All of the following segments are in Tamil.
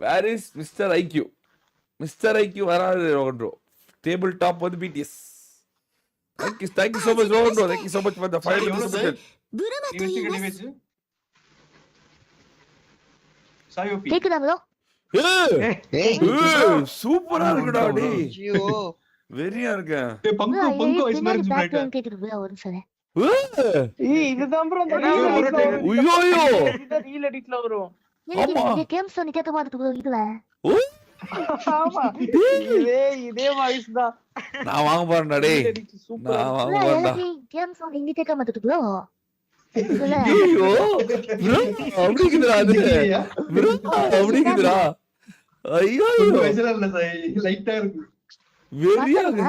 Where is mister IQ? Mister IQ வராது ரோஹன். டேபிள் டாப் வந்து BTS. Thank you so much Rohan. Thank you so much for the 5 minutes. கேக்குதா ப்ரோ? சூப்பரா இருக்குடா டேய். ஐயோ வெரியா இருக்கு. பங்கு வாய்ஸ் மாதிரி பேக் லைன் கேக்குது ப்ரோ ஒரு நிமிஷம். இதுதான் ப்ரோ அந்த ஐயோ ரீல் எடிட்ல வரும். இந்த கேம் சோனி கேட்க மாட்டேங்குது ப்ரோ இதுல. ஆமா இதே வாய்ஸ் தான். நான் வாங்க போறேன்டா டேய். நான் வாங்க போறேன்டா. கேம் சோனி இங்க கேட்க மாட்டேங்குது ப்ரோ. ஐயோ ப்ரோ அப்படிக்குதுடா அது. ப்ரோ அப்படிக்குதுடா. ஐயோ வயசுல இல்ல சாய் லைட்டா இருக்கு. வெரியா இருக்கு.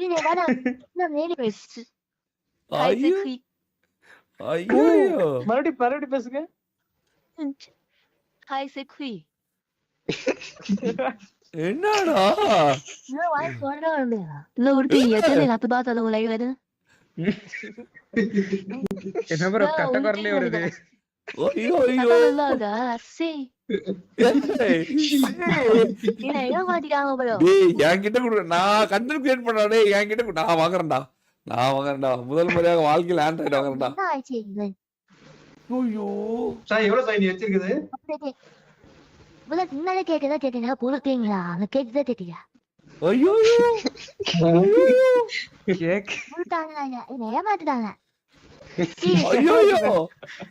நீங்க வேற என்ன மேலே பேசு. ஐயோ ஐயோ மறுபடியும் பேசுங்க. ஹாய் செக்வி. என்னடா நான் வாய்ஸ் வரணும். இல்ல ஒருத்தி எத்தனை நாத்து பார்த்தாலும் லைவ் வருது. என்ன ப்ரோ கட்ட குரலே வருது. ஐயோ ஐயோ இல்லடா சி. நீ ஏன் மாட்டிக்காம ப்ரோ? டேய் என்கிட்ட குடு. நான் கண்டென்ட் கிரியேட் பண்றேன் டேய். என்கிட்ட குடு. நான் வாங்குறேன்டா. முதல் முறையாக வாழ்க்கையில ஆண்ட்ராய்டு வாங்குறேன்டா. என்ன ஆச்சு இது? ஐயோ சாய் எவ்வளவு சாய் நீ வச்சிருக்குது? ப்ரோ முன்னாலே கேட்டீங்க புரியுங்களா? அந்த கேக்குதா கேட்டியா? ஐயோ கேக் புரிட்டாங்க என்ன ஏமாத்திட்டாங்க. ஐயோ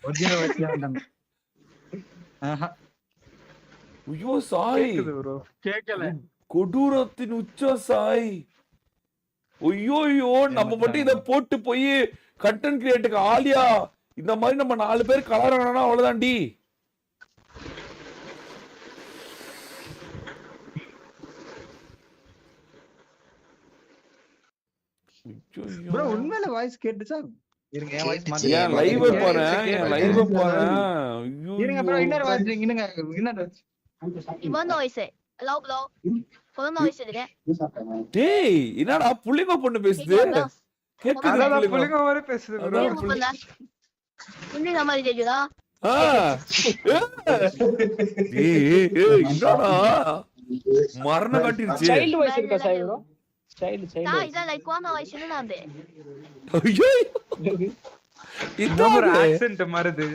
ஒரிஜினல் வாய்ஸ்ல வந்தாங்க. ஐயோ சாய் ப்ரோ கேக்கல. கொடூரத்தின் உச்சம் சாய். ஐயோ நம்ம மட்டும் இத போட்டு போய் கண்டென்ட் கிரியேட்டுக்கு ஆலியா இந்த மாதிரி நம்ம 4 பேர் கலரங்கனா அவ்வளவுதான்டி. ப்ரோ உண்மையில வாய்ஸ் கேட்டுச்சா? இருங்க என் வாய்ஸ் மாத்தி. ஏன் லைவ் பாறேன். ஐயோ இருங்க ப்ரோ இன்னொரு வாய்ஸ் இருங்க இன்னொரு 이번 노이스. Hello bro. 그런 노이스들이야. டேய் என்னடா புள்ளிங்க பொண்ணு பேசுது. கேக்குது அதான் புள்ளிங்க மாதிரி பேசுது ப்ரோ. 근데 나 말이 되주다. ஏய் என்னடா மரண காட்டிருச்சு. சைல்ட் வாய்ஸ் இருக்கா Sai bro? Child 나 이제 like one hour 쉬는 안 돼. ஐயோ இன்னொரு ஆக்சென்ட் மாறுது.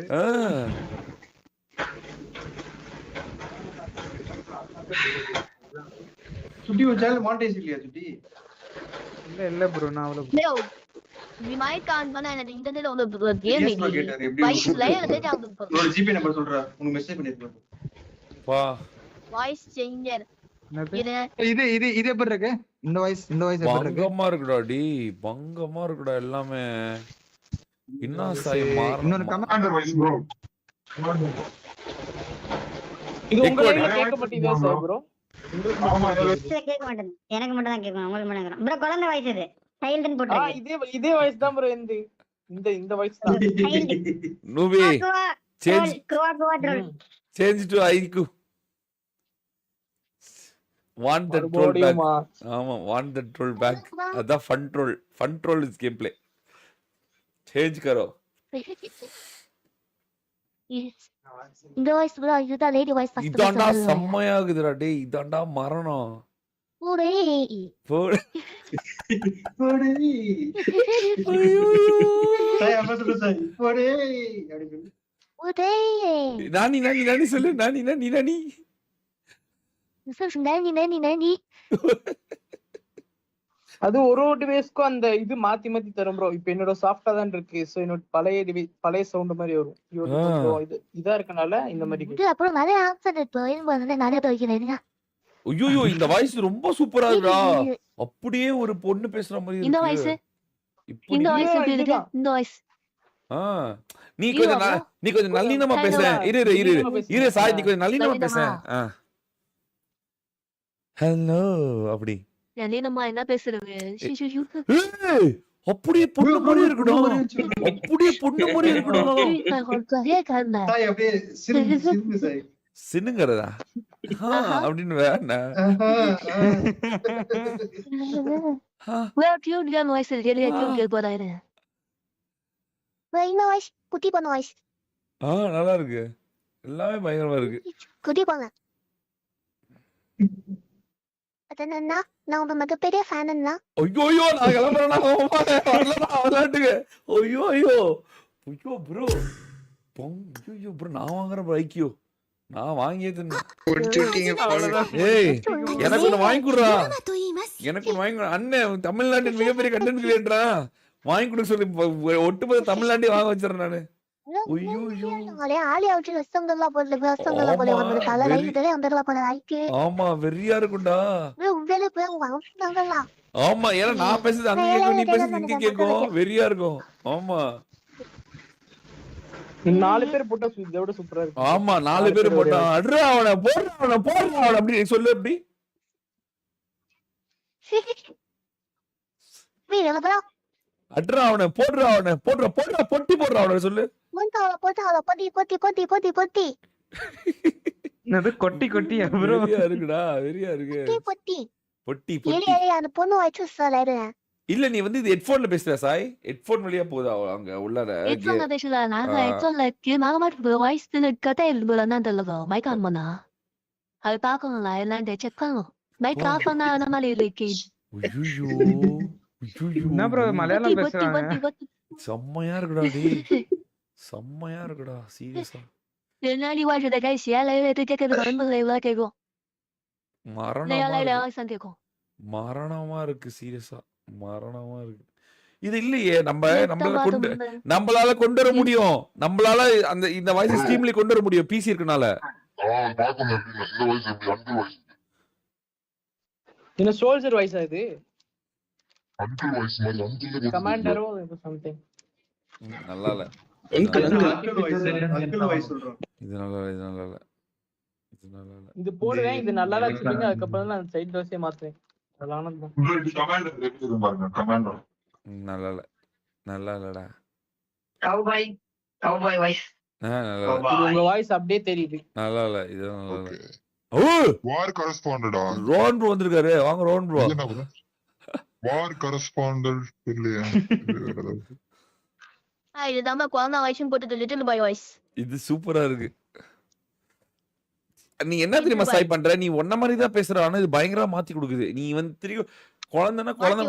சுட்டி ஒரு சேனல் மானிடைஸ் இல்லையா சுட்டி? இல்ல ப்ரோ நான் அவ்வளவு Leo. 니 마이크 안 받아야 돼. 인터넷 오늘 게임 PS ல கேட்டாரு எப்படி வாய்ஸ் லேயர் தேஜா உன்னோட ஜிபே நம்பர் சொல்றா. உனக்கு மெசேஜ் பண்ணிருக்கேன். வா வாய்ஸ் சேஞ்சர். இது இது எப்படி இருக்கு? இந்த வாய்ஸ் எப்படி இருக்கு? பங்கமா இருக்குடா டேய். பங்கமா இருக்குடா எல்லாமே. என்ன சாய் மாற. இன்னொரு கமெண்ட் வாய்ஸ் ப்ரோ. இது உங்க லைவ்ல கேட்க மாட்டீங்களா சார் ப்ரோ? கேட்க மாட்டேன். எனக்கு மட்டும் தான் கேட்கும். உங்களுக்கு மட்டும் கேட்கும். ப்ரோ குழந்தை வாய்ஸ் இது. சைல்ட்னு போட்டுருக்கு. இதே வாய்ஸ் தான் ப்ரோ இந்த வாய்ஸ் தான். Noobie change troll. Change to IQ. want the troll back. ஆமா want the troll back. அதான் fun troll is gameplay. change करो. இந்த வாய்ஸ் ப்ரோ இதுதான் லேடி வாய்ஸ் ஃபர்ஸ்ட். இதாண்டா செம்மையாகுதுடா டேய். இதாண்டா மரணம். போடே போடு போடே சாய் அப்பா சொல்லு சாய் போடே அப்படி போடே நானி சொல்லு. நானி நனி அது ஒரு டிவைஸ்க்கு அந்த இது மாத்தி தரும் ப்ரோ. இப்போ என்னோட சாஃப்ட்டா தான் இருக்கு. சோ என்னோட பழைய சவுண்ட் மாதிரி வரும். இது இதா இருக்கனால இந்த மாதிரி இது அப்புறம் நிறைய ஆப்ஷன் இருக்கு. போய் நிறைய வைக்கிறேன். ஐயோ இந்த வாய்ஸ் ரொம்ப சூப்பரா இருக்குடா. அப்படியே ஒரு பொண்ணு பேசுற மாதிரி இந்த இருக்கு. வாய்ஸ் இப்படி இந்த வாய்ஸ் எப்படி இருக்கு? இந்த வாய்ஸ் நீ கொஞ்சம் நல்லினமா பேச. இரு சாய் நீ கொஞ்சம் நல்லினமா பேச. ஹலோ அப்படி நல்லினமா என்ன பேசுறது? அப்படியே பொண்ணு மாதிரி இருக்குடா. அப்படியே பொண்ணு மாதிரி இருக்குடா. சாய் அப்படியே சிரிப்பு சாய் சின்னுங்கறதா அப்படின்னு வேணா. டியூன் வாய்ஸ் டியூன் போறாரு. இந்த வாய்ஸ் குட்டி பண்ண வாய்ஸ். நல்லா இருக்கு. எல்லாமே பயங்கரமா இருக்கு. குட்டி போங்க. அதனா நான் உங்க மிகப்பெரிய ஃபேனுங்களா? ஐயோ நான் கிளம்புறேன்னா வரலாட்டுக்கு. ஐயோ ப்ரோ ஐயோ ப்ரோ நான் வாங்குறேன் பைக்கியோ நான் வாங்கியே தின்னு. ஏய் எனக்கு ஒண்ணு வாங்கி கொடுறா. எனக்கு ஒண்ணு வாங்கி கொடு. அண்ணன் தமிழ்நாட்டின் மிகப்பெரிய கண்டென்ட் கிரியேட்டரா வாங்கி கொடுக்க சொல்லி ஒட்டுமொத்த தமிழ்நாட்டையும் வாங்க வச்சிடறேன் நானு. ஆலியா வச்சு ரசங்கள்ல போல வந்து தலை ரைட்டுல அந்த போல ரைட்டு. ஆமா வெறியா இருக்கும்டா. உங்களே போய் வாங்குறாங்களா? ஆமா ஏன்னா நான் பேசுறது அங்க கேக்கும் நீ பேசுறது இங்க கேக்கும் வெறியா இருக்கும். ஆமா 4 பேர் போட்டா இதை விட சூப்பரா இருக்கு. ஆமா 4 பேர் போட்டான். அட்ரா அவனை போடுறா அப்படி சொல்லு அப்படி. அட்ரா அவனை போடுறா பொட்டி போடுறா அவனை சொல்லு. பொட்டி என்னது கொட்டி ப்ரோ? வெறியா இருக்குடா வெறியா இருக்கு. பொட்டி அந்த பொண்ணு வச்சு சொல்லுறேன். இல்ல நீ வந்து இது ஹெட்போன்ல பேசுற சாய். ஹெட்போன் வழியா போதா அங்க உள்ளார. ஹெட்போன்ல பேசல. நான் ஹெட்போன்ல மாமாட்டு வாய்ஸ் கதையில நடந்துலங்க மைக் ஆன் பண்ணா. அது பார்க்கணும்ல எல்லாம் செக் பண்ணணும். மைக் ஆஃப் பண்ணா அந்த மாதிரி இருக்கு. ஐயோ என்ன ப்ரோ மலையாளம் பேசுறாங்க? செம்மையா இருக்குடா டேய். செம்மையா இருக்குடா சீரியஸா. என்னடி வாய்ஸ்的改写来这个本本来了这个。மரணமா இருக்கு சீரியஸா மரணமா இருக்கு. இது இல்லையே நம்மளால கொண்டு வர முடியும். நம்மளால அந்த இந்த வாய்ஸ் ஸ்ட்ரீம்ல கொண்டு வர முடியும் பிசி இருக்கனால. என்ன சோல்ஜர் வாய்ஸா இது? கமாண்டரோ சம்திங். நல்லா இல்ல. இது போடுவேன். இது நல்லா சொல்லுங்க. அதுக்கப்புறம் நான் சைடு தோசையை மாத்துவேன். நல்லா இல்லடா. உங்க வாய்ஸ் அப்படியே தெரியுது. நல்லா இல்ல இது நல்லா இல்ல. ஓ வார் கரஸ்பாண்டடா ரோன் ப்ரோ வந்திருக்காரு. வாங்க ரோன் ப்ரோ. வார் கரஸ்பாண்டன்ட் இல்லையா? இதுதான் குழந்தை வாய்ஸும் போட்டு லிட்டில் பாய் வாய்ஸ். இது சூப்பரா இருக்கு. நீ என்ன தெரியுமா சாய் பண்ற? நீ ஒன்ன மாதிரி தான் பேசுற. ஆனா இது பயங்கரமா மாத்தி கொடுக்குது. நீ வந்து திரும்ப குழந்தைன்னா குழந்தை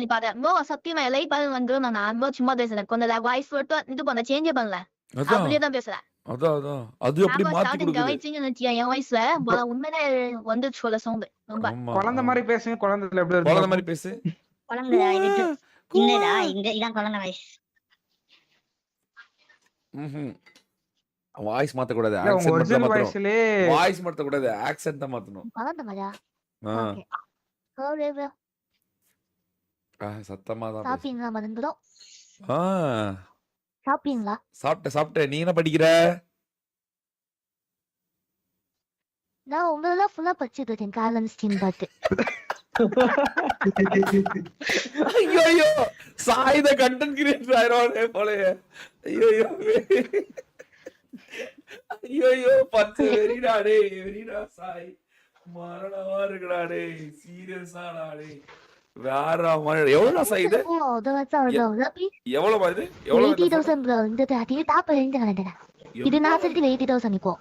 நீ பாத்த சத்தியமா லை வந்து நான் சும்மா பேசுறேன். கொஞ்சம் வாய்ஸ் இது பண்ண சேஞ்ச் பண்ணல. அப்படியே தான் பேசுறேன். அதான் அது அப்படி மாத்தி கொடுக்குது. என் வாய்ஸ்ல உண்மையிலே வந்து சொல்ல சவுண்ட் ரொம்ப குழந்தை மாதிரி பேசுங்க. குழந்தைல எப்படி இருக்கு? குழந்தை மாதிரி பேசு. குழந்தை இல்லடா இதான் குழந்தை வாய்ஸ். வாய்ஸ் மாத்த கூடாது. ஒரிஜினல் வாய்ஸ்லயே வாய்ஸ் மாத்த கூடாது. ஆக்சென்ட் தான் மாத்தணும். குழந்தையா? சத்தமா தான். சாப்பிட்டீங்களா மறந்துடும். சாப்பிட்டீங்களா? சாப்பிட்டேன். நீ என்ன படிக்கிற? நான் உங்களெல்லாம் ஃபுல்லா படிச்சுட்டு இருக்கேன். காலன்ஸ் டீம் பாட்டு. ஐயோ சாய் த கண்டென்ட் கிரியேட்டர் ஆயிரோனே போலயே. ஐயோ பச்சை வெறிடா டேய். வெறிடா சாய் மரணமா இருக்குடா டேய். சீரியஸா டேய். வேற மாதிரி எவ்வளவு சாய் இது? எவ்வளவு இது? எவ்வளவு 80,000 bro. இந்த அது டாப் ரேஞ்ச் கரெக்ட்டா. இது நான் சொல்றது 80,000 இப்போ.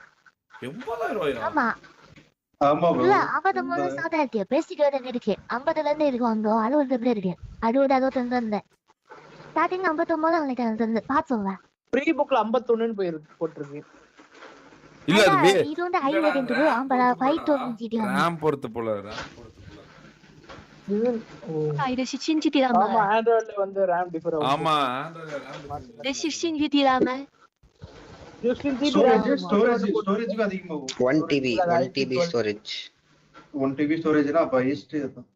80,000. ஆமா. ஆமா bro. இல்ல அவத மூணு சாதாரண பேசிட்டு இருக்கு. 50ல இருந்து இருக்கும் bro. 60 இருக்கு. 60 வந்து ஸ்டார்டிங் 59 நினைக்கிறேன். பாத்துங்க. ப்ரீ புக்ல 51 ன்னு போட்டுருக்கு. இல்ல அது இது வந்து ஹை வேரியன்ட் bro. ஆம்பள 5000 GT RAM பொறுத்து போல. இது 16 GT RAM. ஆமா ஆண்ட்ராய்ட்ல வந்து RAM டிஃபர் ஆகும். ஆமா ஆண்ட்ராய்ட்ல RAM. இது 16 GT RAM. 16 GB ஸ்டோரேஜ் அதிகமாகும். 1 TB ஸ்டோரேஜ். 1 TB ஸ்டோரேஜ்னா அப்ப ஹைஸ்ட் தான்.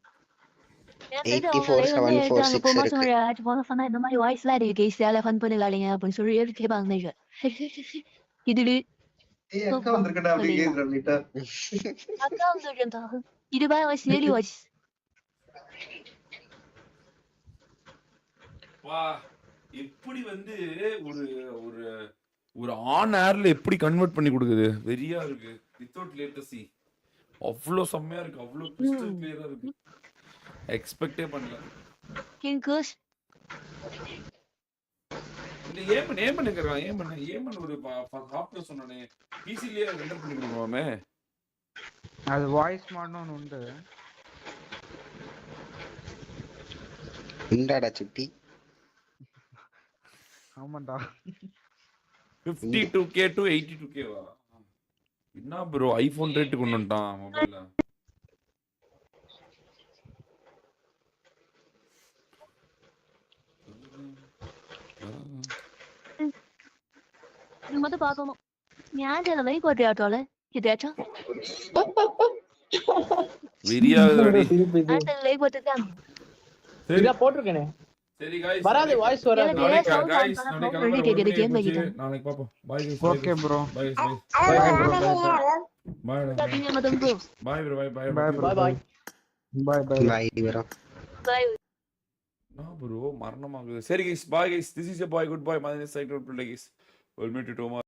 84,746 இருக்கு. அது போல சொன்னா இந்த மாதிரி வாய்ஸ்ல இருக்கு. கேஸ்ல ஃபன் பண்ணலாம்ங்க அப்படின்னு சொல்லி கேட்பாங்க நீங்க. இது அக்கா வந்திருக்கடா அப்படி கேக்குற லைட்டா. அக்கா வந்திருக்கடா. இது பாய் வாய்ஸ் ரியலி வாய்ஸ். வா எப்படி வந்து ஒரு ஒரு ஒரு ஆன் ஏர்ல எப்படி கன்வெர்ட் பண்ணி கொடுக்குது. வெரியா இருக்கு. வித்அவுட் லேட்டன்சி அவ்வளோ செம்மையா இருக்கு. அவ்வளோ கிறிஸ்டல் கிளியரா இருக்கு. எக்ஸ்பெக்டே பண்ணல. கிங்கஸ் இந்த ஏமன் இருக்கிறான். ஏமன் ஒரு சாஃப்ட்வேர் சொன்னானே பிசிலயே ரெண்டர் பண்ணி கொடுக்கலாமே. அது வாய்ஸ் மாடணும் ஒன்று உண்டு. இந்தாடா சிட்டி. ஆமாண்டா. 52k to 82k வா? என்ன ப்ரோ ஐபோன் ரேட் கொண்டு வந்துட்டான் மொபைல்ல.你们都把我，你按照美国调调嘞，有点长， வெறியாகுதுடி. திருப்பி இது. 按照美国的这样。 சரி இதா போட்டிருக்கேனே. சரி गाइस. வராது வாய்ஸ் வராது. நாளைக்கு गाइस நாளைக்கு பாப்போம். Bye guys. Okay bro. Bye guys. Bye bro. பை.今天我等不。பை bro bye. Bye bye bro. Bye. Bye bye. Bye bro. Bye. நான் ப்ரோ மரணமாகுது. சரி guys. Bye guys. This is your boy. Goodbye. My name is Cyclone Play guys. We'll meet you tomorrow.